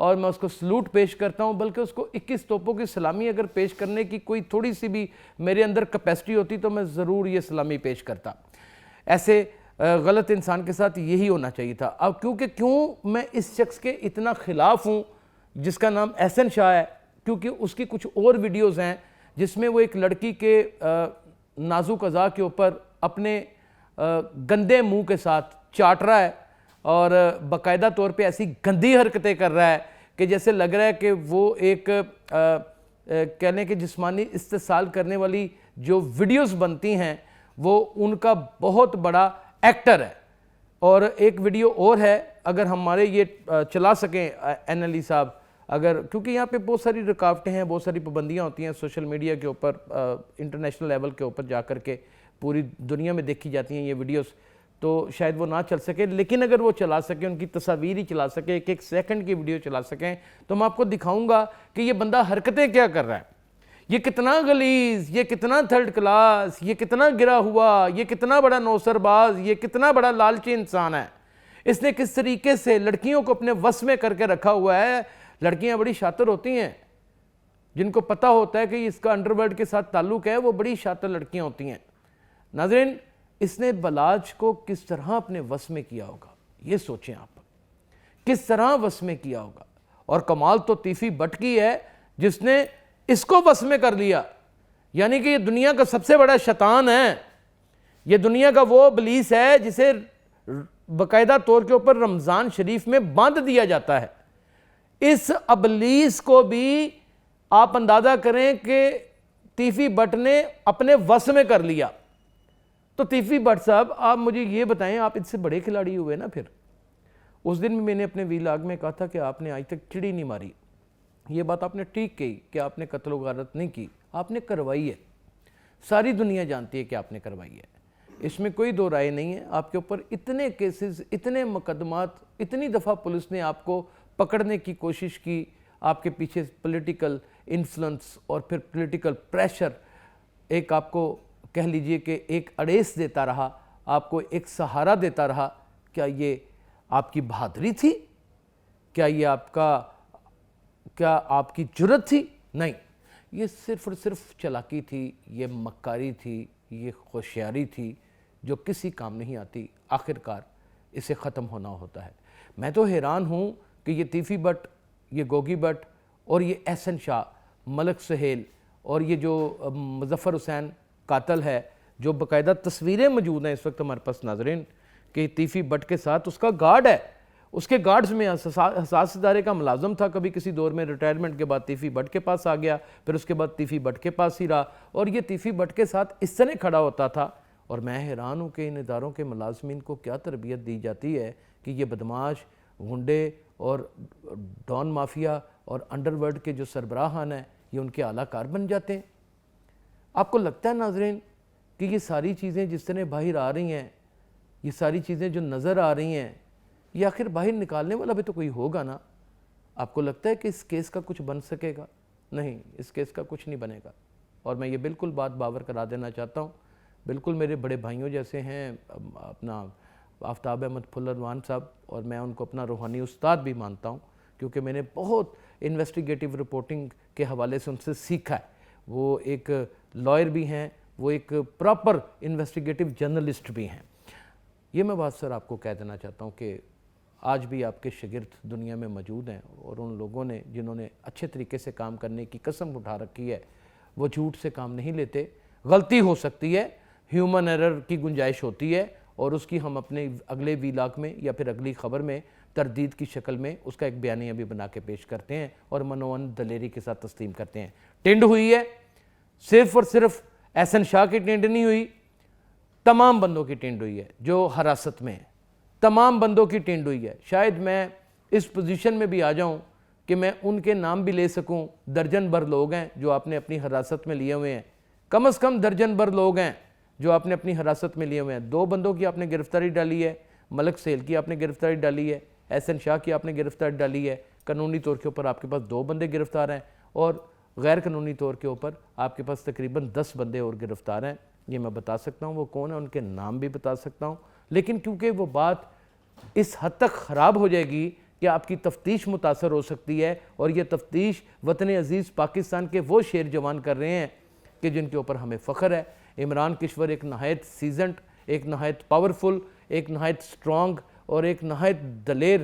اور میں اس کو سلوٹ پیش کرتا ہوں، بلکہ اس کو 21 توپوں کی سلامی اگر پیش کرنے کی کوئی تھوڑی سی بھی میرے اندر کیپیسٹی ہوتی تو میں ضرور یہ سلامی پیش کرتا۔ ایسے غلط انسان کے ساتھ یہی ہونا چاہیے تھا۔ اب کیوں میں اس شخص کے اتنا خلاف ہوں جس کا نام احسن شاہ ہے، کیونکہ اس کی کچھ اور ویڈیوز ہیں جس میں وہ ایک لڑکی کے نازک اعضاء کے اوپر اپنے گندے منہ کے ساتھ چاٹ رہا ہے اور باقاعدہ طور پہ ایسی گندی حرکتیں کر رہا ہے کہ جیسے لگ رہا ہے کہ وہ ایک کہنے کہ جسمانی استحصال کرنے والی جو ویڈیوز بنتی ہیں وہ ان کا بہت بڑا ایکٹر ہے۔ اور ایک ویڈیو اور ہے، اگر ہمارے یہ چلا سکیں این علی صاحب، اگر کیونکہ یہاں پہ بہت ساری رکاوٹیں ہیں، بہت ساری پابندیاں ہوتی ہیں سوشل میڈیا کے اوپر، انٹرنیشنل لیول کے اوپر جا کر کے پوری دنیا میں دیکھی جاتی ہیں یہ ویڈیوز، تو شاید وہ نہ چل سکے، لیکن اگر وہ چلا سکیں، ان کی تصاویر ہی چلا سکیں، ایک سیکنڈ کی ویڈیو چلا سکیں، تو میں آپ کو دکھاؤں گا کہ یہ بندہ حرکتیں کیا کر رہا ہے، یہ کتنا غلیظ، یہ کتنا تھرڈ کلاس، یہ کتنا گرا ہوا، یہ کتنا بڑا نوسر باز، یہ کتنا بڑا لالچی انسان ہے۔ اس نے کس طریقے سے لڑکیوں کو اپنے وس میں کر کے رکھا ہوا ہے۔ لڑکیاں بڑی شاطر ہوتی ہیں، جن کو پتہ ہوتا ہے کہ اس کا انڈر ورلڈ کے ساتھ تعلق ہے، وہ بڑی شاطر لڑکیاں ہوتی ہیں۔ ناظرین، اس نے بلاج کو کس طرح اپنے وس میں کیا ہوگا، یہ سوچیں آپ، کس طرح وس میں کیا ہوگا۔ اور کمال تو تیفی بٹ کی ہے جس نے اس کو وس میں کر لیا، یعنی کہ یہ دنیا کا سب سے بڑا شیطان ہے، یہ دنیا کا وہ ابلیس ہے جسے باقاعدہ طور کے اوپر رمضان شریف میں باندھ دیا جاتا ہے۔ اس ابلیس کو بھی آپ اندازہ کریں کہ تیفی بٹ نے اپنے وس میں کر لیا۔ تو تیفی بٹ صاحب، آپ مجھے یہ بتائیں، آپ اس سے بڑے کھلاڑی ہوئے نا پھر۔ اس دن میں نے اپنے ویلاگ میں کہا تھا کہ آپ نے آج تک چڑی نہیں ماری، یہ بات آپ نے ٹھیک کہی کہ آپ نے قتل و غارت نہیں کی، آپ نے کروائی ہے، ساری دنیا جانتی ہے کہ آپ نے کروائی ہے، اس میں کوئی دو رائے نہیں ہے۔ آپ کے اوپر اتنے کیسز، اتنے مقدمات، اتنی دفعہ پولیس نے آپ کو پکڑنے کی کوشش کی، آپ کے پیچھے پولیٹیکل انفلوئنس اور پھر پولیٹیکل پریشر ایک آپ کو کہہ لیجئے کہ ایک اڑیس دیتا رہا، آپ کو ایک سہارا دیتا رہا۔ کیا یہ آپ کی بہادری تھی؟ کیا یہ آپ کی جرت تھی؟ نہیں، یہ صرف اور صرف چلاکی تھی، یہ مکاری تھی، یہ ہوشیاری تھی جو کسی کام نہیں آتی، آخرکار اسے ختم ہونا ہوتا ہے۔ میں تو حیران ہوں کہ یہ تیفی بٹ، یہ گوگی بٹ اور یہ احسن شاہ، ملک سہیل اور یہ جو مظفر حسین قاتل ہے، جو باقاعدہ تصویریں موجود ہیں اس وقت ہمارے پاس ناظرین، کہ تیفی بٹ کے ساتھ اس کا گارڈ ہے، اس کے گارڈز میں حساس ادارے کا ملازم تھا، کبھی کسی دور میں ریٹائرمنٹ کے بعد تیفی بٹ کے پاس آ گیا، پھر اس کے بعد تیفی بٹ کے پاس ہی رہا، اور یہ تیفی بٹ کے ساتھ اس طرح کھڑا ہوتا تھا۔ اور میں حیران ہوں کہ ان اداروں کے ملازمین کو کیا تربیت دی جاتی ہے کہ یہ بدماش، غنڈے اور ڈان مافیا اور انڈر ورلڈ کے جو سربراہان ہیں یہ ان کے اعلیٰ کار بن جاتے ہیں۔ آپ کو لگتا ہے ناظرین کہ یہ ساری چیزیں جس طرح باہر آ رہی ہیں، یہ ساری چیزیں جو نظر آ رہی ہیں، یہ آخر باہر نکالنے والا بھی تو کوئی ہوگا نا؟ آپ کو لگتا ہے کہ اس کیس کا کچھ بن سکے گا؟ نہیں، اس کیس کا کچھ نہیں بنے گا۔ اور میں یہ بالکل بات باور کرا دینا چاہتا ہوں، بالکل میرے بڑے بھائیوں جیسے ہیں اپنا آفتاب احمد پھلروان صاحب، اور میں ان کو اپنا روحانی استاد بھی مانتا ہوں، کیونکہ میں نے بہت انویسٹیگیٹو رپورٹنگ کے حوالے سے ان سے سیکھا ہے۔ وہ ایک لائر بھی ہیں، وہ ایک پراپر انویسٹیگیٹو جرنلسٹ بھی ہیں۔ یہ میں بات سر آپ کو کہہ دینا چاہتا ہوں کہ آج بھی آپ کے شاگرد دنیا میں موجود ہیں، اور ان لوگوں نے جنہوں نے اچھے طریقے سے کام کرنے کی قسم اٹھا رکھی ہے، وہ جھوٹ سے کام نہیں لیتے۔ غلطی ہو سکتی ہے، ہیومن ایرر کی گنجائش ہوتی ہے، اور اس کی ہم اپنے اگلے ویلاگ میں یا پھر اگلی خبر میں تردید کی شکل میں اس کا ایک بیانیہ بھی بنا کے پیش کرتے ہیں اور منوان دلیری کے ساتھ تسلیم کرتے ہیں۔ ٹینڈ ہوئی ہے، صرف اور صرف احسن شاہ کی ٹینڈ نہیں ہوئی، تمام بندوں کی ٹینڈ ہوئی ہے جو حراست میں ہیں، تمام بندوں کی ٹینڈ ہوئی ہے۔ شاید میں اس پوزیشن میں بھی آ جاؤں کہ میں ان کے نام بھی لے سکوں۔ درجن بھر لوگ ہیں جو آپ نے اپنی حراست میں لیے ہوئے ہیں، کم از کم درجن بھر لوگ ہیں جو آپ نے اپنی حراست میں لیے ہوئے ہیں۔ 2 بندوں کی آپ نے گرفتاری ڈالی ہے، ملک سہیل کی آپ نے گرفتاری ڈالی ہے، احسن شاہ کی آپ نے گرفتاری ڈالی ہے۔ قانونی طور کے اوپر آپ کے پاس 2 بندے گرفتار ہیں، اور غیر قانونی طور کے اوپر آپ کے پاس تقریباً 10 بندے اور گرفتار ہیں۔ یہ میں بتا سکتا ہوں وہ کون ہیں، ان کے نام بھی بتا سکتا ہوں، لیکن کیونکہ وہ بات اس حد تک خراب ہو جائے گی کہ آپ کی تفتیش متاثر ہو سکتی ہے، اور یہ تفتیش وطن عزیز پاکستان کے وہ شیر جوان کر رہے ہیں کہ جن کے اوپر ہمیں فخر ہے۔ عمران کشور ایک نہایت سیزنڈ، ایک نہایت پاورفل، ایک نہایت سٹرونگ اور ایک نہایت دلیر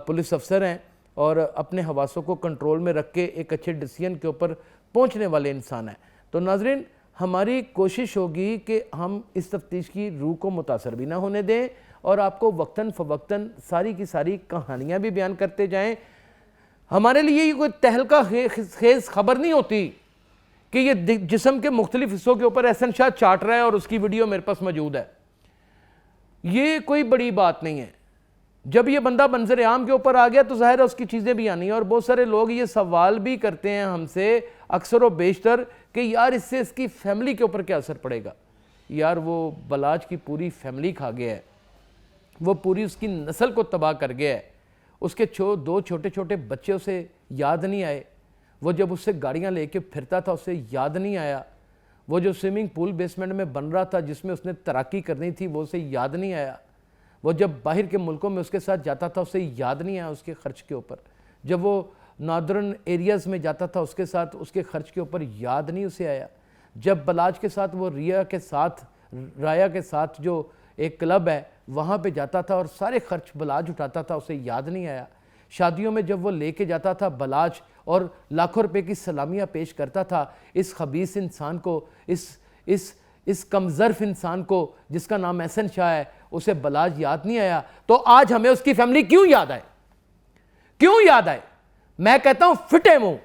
پولیس افسر ہیں، اور اپنے حواسوں کو کنٹرول میں رکھ کے ایک اچھے ڈیسیژن کے اوپر پہنچنے والے انسان ہیں۔ تو ناظرین، ہماری کوشش ہوگی کہ ہم اس تفتیش کی روح کو متاثر بھی نہ ہونے دیں، اور آپ کو وقتاً فوقتاً ساری کی ساری کہانیاں بھی بیان کرتے جائیں۔ ہمارے لیے یہ کوئی تہلکہ خیز خبر نہیں ہوتی کہ یہ جسم کے مختلف حصوں کے اوپر احسن شاہ چاٹ رہا ہے اور اس کی ویڈیو میرے پاس موجود ہے۔ یہ کوئی بڑی بات نہیں ہے۔ جب یہ بندہ منظر عام کے اوپر آ گیا تو ظاہر ہے اس کی چیزیں بھی آنی ہیں، اور بہت سارے لوگ یہ سوال بھی کرتے ہیں ہم سے اکثر و بیشتر کہ یار اس سے اس کی فیملی کے اوپر کیا اثر پڑے گا۔ یار وہ بلاج کی پوری فیملی کھا گیا ہے، وہ پوری اس کی نسل کو تباہ کر گیا ہے۔ اس کے دو چھوٹے چھوٹے بچے اسے یاد نہیں آئے، وہ جب اس سے گاڑیاں لے کے پھرتا تھا اسے یاد نہیں آیا، وہ جو سوئمنگ پول بیسمنٹ میں بن رہا تھا جس میں اس نے تیراکی کرنی تھی وہ اسے یاد نہیں آیا، وہ جب باہر کے ملکوں میں اس کے ساتھ جاتا تھا اسے یاد نہیں آیا اس کے خرچ کے اوپر، جب وہ ناردرن ایریاز میں جاتا تھا اس کے ساتھ اس کے خرچ کے اوپر یاد نہیں اسے آیا، جب بلاج کے ساتھ وہ رایا کے ساتھ جو ایک کلب ہے وہاں پہ جاتا تھا اور سارے خرچ بلاج اٹھاتا تھا اسے یاد نہیں آیا، شادیوں میں جب وہ لے کے جاتا تھا بلاج اور لاکھوں روپے کی سلامیاں پیش کرتا تھا اس خبیث انسان کو، اس کمظرف انسان کو جس کا نام احسن شاہ ہے، اسے بلاج یاد نہیں آیا، تو آج ہمیں اس کی فیملی کیوں یاد آئے؟ کیوں یاد آئے؟ میں کہتا ہوں فٹے منہ،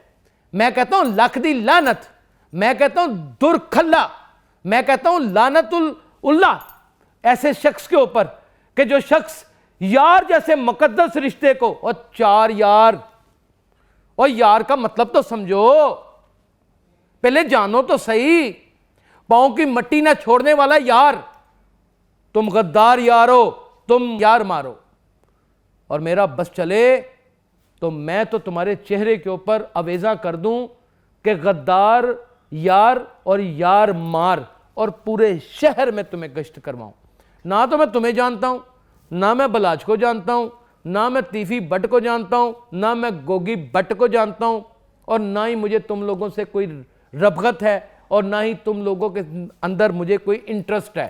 میں کہتا ہوں لکھ دی لعنت، میں کہتا ہوں در کھلا، میں کہتا ہوں لعنت اللہ ایسے شخص کے اوپر کہ جو شخص یار جیسے مقدس رشتے کو، اور چار یار، اور یار کا مطلب تو سمجھو، پہلے جانو تو صحیح، پاؤں کی مٹی نہ چھوڑنے والا یار، تم غدار یار ہو، تم یار مارو، اور میرا بس چلے تو میں تو تمہارے چہرے کے اوپر اویزہ کر دوں کہ غدار یار اور یار مار، اور پورے شہر میں تمہیں گشت کرواؤں۔ نہ تو میں تمہیں جانتا ہوں، نہ میں بلاج کو جانتا ہوں، نہ میں تیفی بٹ کو جانتا ہوں، نہ میں گوگی بٹ کو جانتا ہوں، اور نہ ہی مجھے تم لوگوں سے کوئی رغبت ہے، اور نہ ہی تم لوگوں کے اندر مجھے کوئی انٹرسٹ ہے۔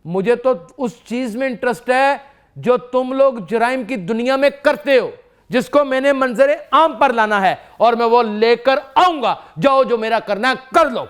مجھے تو اس چیز میں انٹرسٹ ہے جو تم لوگ جرائم کی دنیا میں کرتے ہو، جس کو میں نے منظر عام پر لانا ہے، اور میں وہ لے کر آؤں گا۔ جاؤ جو میرا کرنا ہے کر لو۔